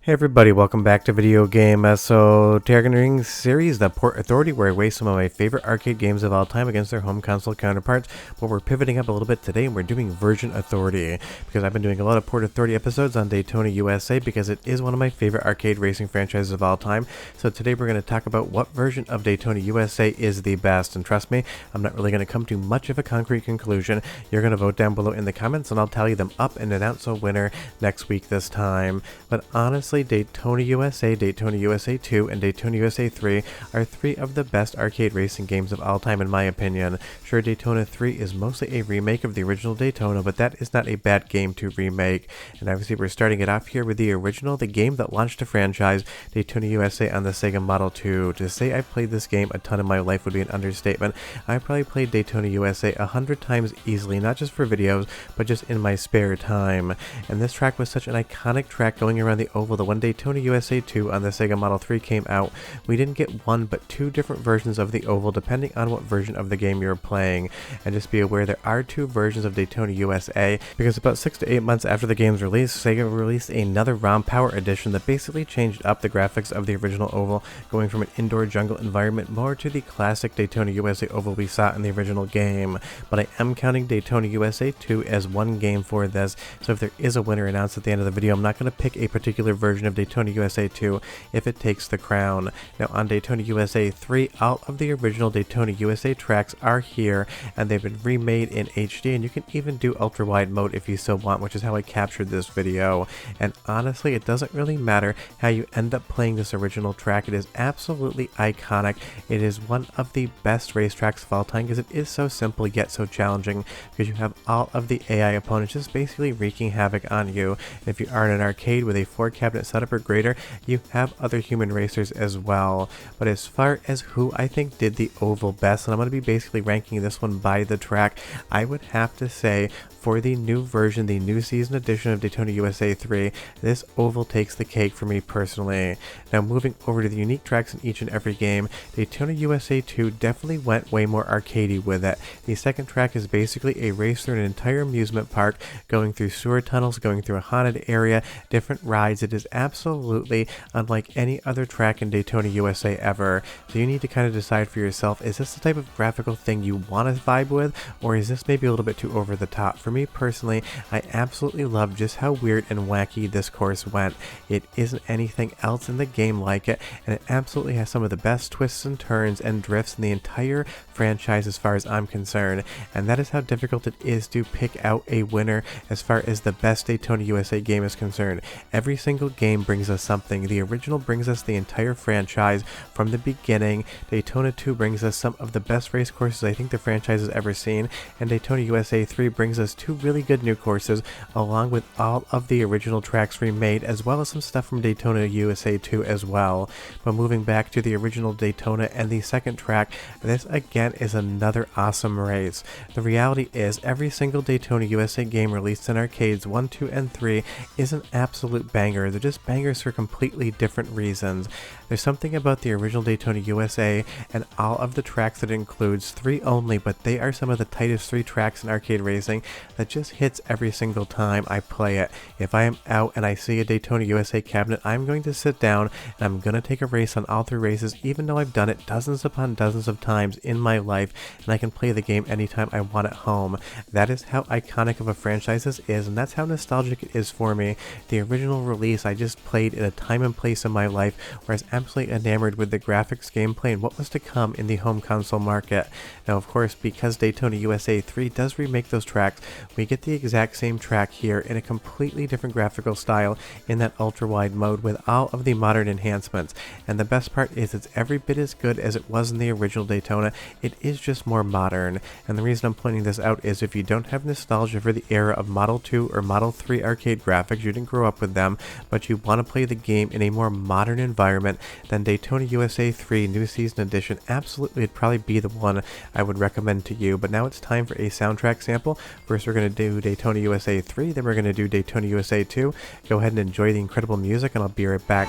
Hey everybody, welcome back to Video Game. So Targeting series, the Port Authority, where I weigh some of my favorite arcade games of all time against their home console counterparts. But we're pivoting up a little bit today and we're doing Version Authority, because I've been doing a lot of Port Authority episodes on Daytona USA because it is one of my favorite arcade racing franchises of all time. So today we're going to talk about what version of Daytona USA is the best. And trust me, I'm not really going to come to much of a concrete conclusion. You're going to vote down below in the comments and I'll tally them up and announce a winner next week this time. But honestly, Daytona USA, Daytona USA 2, and Daytona USA 3 are three of the best arcade racing games of all time in my opinion. Sure, Daytona 3 is mostly a remake of the original Daytona, but that is not a bad game to remake. And obviously we're starting it off here with the original, the game that launched the franchise, Daytona USA on the Sega Model 2. To say I played this game a ton in my life would be an understatement. I probably played Daytona USA 100 times easily, not just for videos, but just in my spare time. And this track was such an iconic track going around the oval that when Daytona USA 2 on the Sega Model 3 came out, we didn't get one but two different versions of the oval depending on what version of the game you're playing. And just be aware there are two versions of Daytona USA, because about 6 to 8 months after the game's release, Sega released another ROM Power Edition that basically changed up the graphics of the original oval, going from an indoor jungle environment more to the classic Daytona USA oval we saw in the original game. But I am counting Daytona USA 2 as one game for this, so if there is a winner announced at the end of the video, I'm not going to pick a particular version of Daytona USA 2 if it takes the crown. Now on Daytona USA 3, all of the original Daytona USA tracks are here and they've been remade in HD, and you can even do ultra wide mode if you so want, which is how I captured this video. And honestly, it doesn't really matter how you end up playing this original track. It is absolutely iconic. It is one of the best racetracks of all time because it is so simple yet so challenging, because you have all of the AI opponents just basically wreaking havoc on you. And if you are in an arcade with a 4-cabinet setup or greater, you have other human racers as well. But as far as who I think did the oval best, and I'm going to be basically ranking this one by the track, I would have to say for the new version, the new season edition of Daytona USA 3, this oval takes the cake for me personally. Now moving over to the unique tracks in each and every game, Daytona USA 2 definitely went way more arcadey with it. The second track is basically a race through an entire amusement park, going through sewer tunnels, going through a haunted area, different rides. It is absolutely unlike any other track in Daytona USA ever. So you need to kind of decide for yourself, is this the type of graphical thing you want to vibe with, or is this maybe a little bit too over the top? For me personally, I absolutely love just how weird and wacky this course went. It isn't anything else in the game like it, and it absolutely has some of the best twists and turns and drifts in the entire franchise as far as I'm concerned. And that is how difficult it is to pick out a winner as far as the best Daytona USA game is concerned. Every single game brings us something. The original brings us the entire franchise from the beginning. Daytona 2 brings us some of the best race courses I think the franchise has ever seen, and Daytona USA 3 brings us two really good new courses along with all of the original tracks remade, as well as some stuff from Daytona USA 2 as well. But moving back to the original Daytona and the second track, this again is another awesome race. The reality is every single Daytona USA game released in arcades 1, 2, and 3 is an absolute banger. They're just bangers for completely different reasons. There's something about the original Daytona USA and all of the tracks that it includes, 3 only, but they are some of the tightest 3 tracks in arcade racing that just hits every single time I play it. If I am out and I see a Daytona USA cabinet, I'm going to sit down and I'm going to take a race on all 3 races, even though I've done it dozens upon dozens of times in my life, and I can play the game anytime I want at home. That is how iconic of a franchise this is, and that's how nostalgic it is for me. The original release I just played in a time and place in my life where I was absolutely enamored with the graphics, gameplay, and what was to come in the home console market. Now of course, because Daytona USA 3 does remake those tracks, we get the exact same track here in a completely different graphical style in that ultra wide mode with all of the modern enhancements. And the best part is it's every bit as good as it was in the original Daytona. It is just more modern. And the reason I'm pointing this out is if you don't have nostalgia for the era of Model 2 or Model 3 arcade graphics, you didn't grow up with them, but you want to play the game in a more modern environment, then Daytona USA 3 New Season Edition absolutely would probably be the one I would recommend to you. But now it's time for a soundtrack sample. First we're going to do Daytona USA 3, then we're going to do Daytona USA 2. Go ahead and enjoy the incredible music and I'll be right back.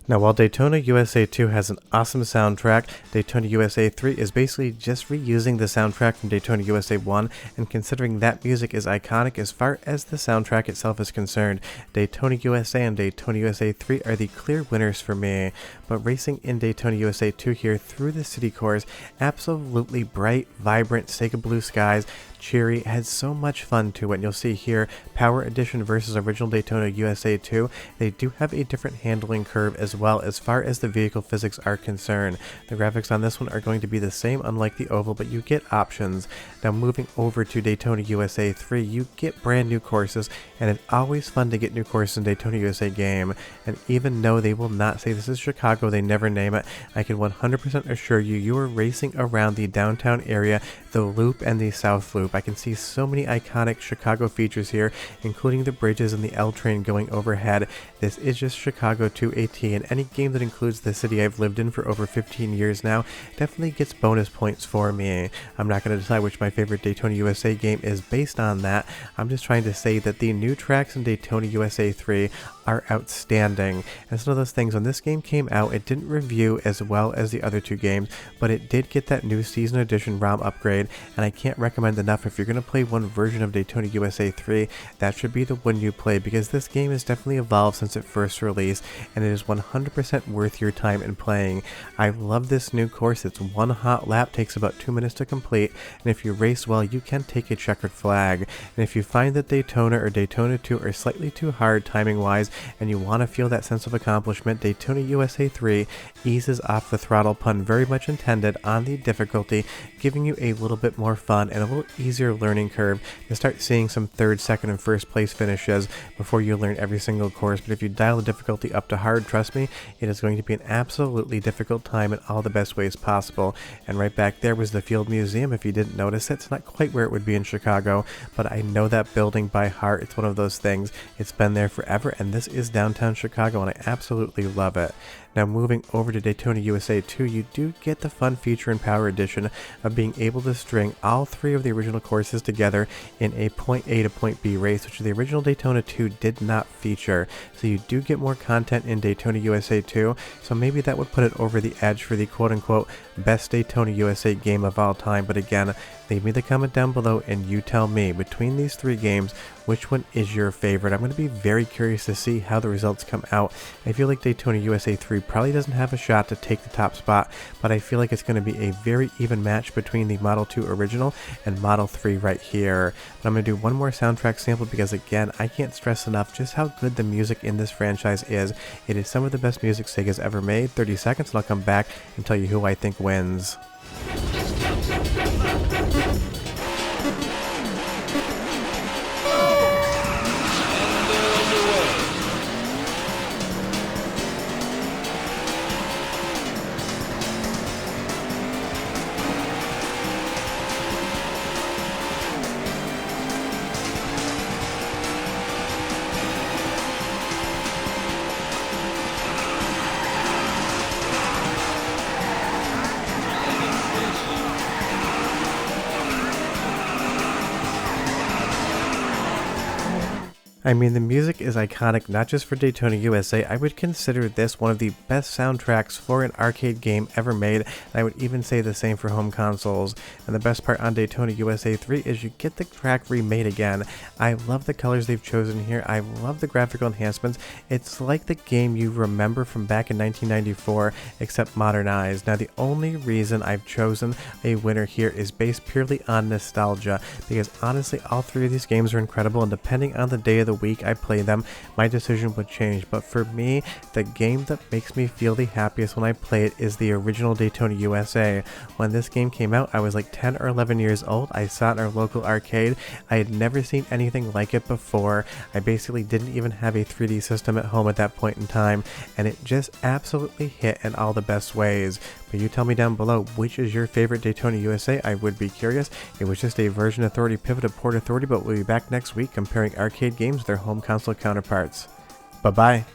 Now, while Daytona USA 2 has an awesome soundtrack, Daytona USA 3 is basically just reusing the soundtrack from Daytona USA 1, and considering that music is iconic as far as the soundtrack itself is concerned, Daytona USA and Daytona USA 3 are the clear winners for me. But racing in Daytona USA 2 here through the city course, absolutely bright, vibrant, Sega blue skies, cheery, has so much fun to it. And you'll see here, Power Edition versus original Daytona USA 2, they do have a different handling curve as well as far as the vehicle physics are concerned. The graphics on this one are going to be the same unlike the oval, but you get options. Now moving over to Daytona USA 3, you get brand new courses, and it's always fun to get new courses in Daytona USA game. And even though they will not say this is Chicago, they never name it, I can 100% assure you, you are racing around the downtown area, the Loop and the South Loop. I can see so many iconic Chicago features here, including the bridges and the L train going overhead. This is just Chicago to a T, and any game that includes the city I've lived in for over 15 years now definitely gets bonus points for me. I'm not going to decide which my favorite Daytona USA game is based on that. I'm just trying to say that the new tracks in Daytona USA 3 are outstanding. And it's one of those things, when this game came out, it didn't review as well as the other two games, but it did get that new Season Edition ROM upgrade, and I can't recommend enough, if you're going to play one version of Daytona USA 3, that should be the one you play, because this game has definitely evolved since it first released, and it is 100% worth your time in playing. I love this new course. It's one hot lap, takes about 2 minutes to complete, and if you race well, you can take a checkered flag. And if you find that Daytona or Daytona 2 are slightly too hard timing wise, and you want to feel that sense of accomplishment, Daytona USA 3 eases off the throttle, pun very much intended, on the difficulty, giving you a little bit more fun and a little easier learning curve to start seeing some third, second, and first place finishes before you learn every single course. But if you dial the difficulty up to hard, trust me, it is going to be an absolutely difficult time in all the best ways possible. And right back there was the Field Museum. If you didn't notice it, it's not quite where it would be in Chicago, but I know that building by heart. It's one of those things. It's been there forever, and this is downtown Chicago, and I absolutely love it. Now moving over to Daytona USA 2, you do get the fun feature in Power Edition of being able to string all three of the original courses together in a point A to point B race, which the original Daytona 2 did not feature. So you do get more content in Daytona USA 2, so maybe that would put it over the edge for the quote-unquote best Daytona USA game of all time. But again, leave me the comment down below and you tell me, between these three games, which one is your favorite? I'm going to be very curious to see how the results come out. I feel like Daytona USA 3 probably doesn't have a shot to take the top spot, but I feel like it's going to be a very even match between the Model 2 original and Model 3 right here. But I'm going to do one more soundtrack sample because, again, I can't stress enough just how good the music in this franchise is. It is some of the best music Sega's ever made. 30 seconds and I'll come back and tell you who I think wins. I mean, the music is iconic not just for Daytona USA. I would consider this one of the best soundtracks for an arcade game ever made, and I would even say the same for home consoles. And the best part on Daytona USA 3 is you get the track remade again. I love the colors they've chosen here. I love the graphical enhancements. It's like the game you remember from back in 1994, except modernized. Now, the only reason I've chosen a winner here is based purely on nostalgia, because honestly, all three of these games are incredible, and depending on the day of the week I play them, my decision would change. But for me, the game that makes me feel the happiest when I play it is the original Daytona USA. When this game came out, I was like 10 or 11 years old. I saw it in our local arcade. I had never seen anything like it before. I basically didn't even have a 3D system at home at that point in time, and it just absolutely hit in all the best ways. But you tell me down below, which is your favorite Daytona USA? I would be curious. It was just a version authority pivot of Port Authority, but we'll be back next week comparing arcade games with their home console counterparts. Bye-bye.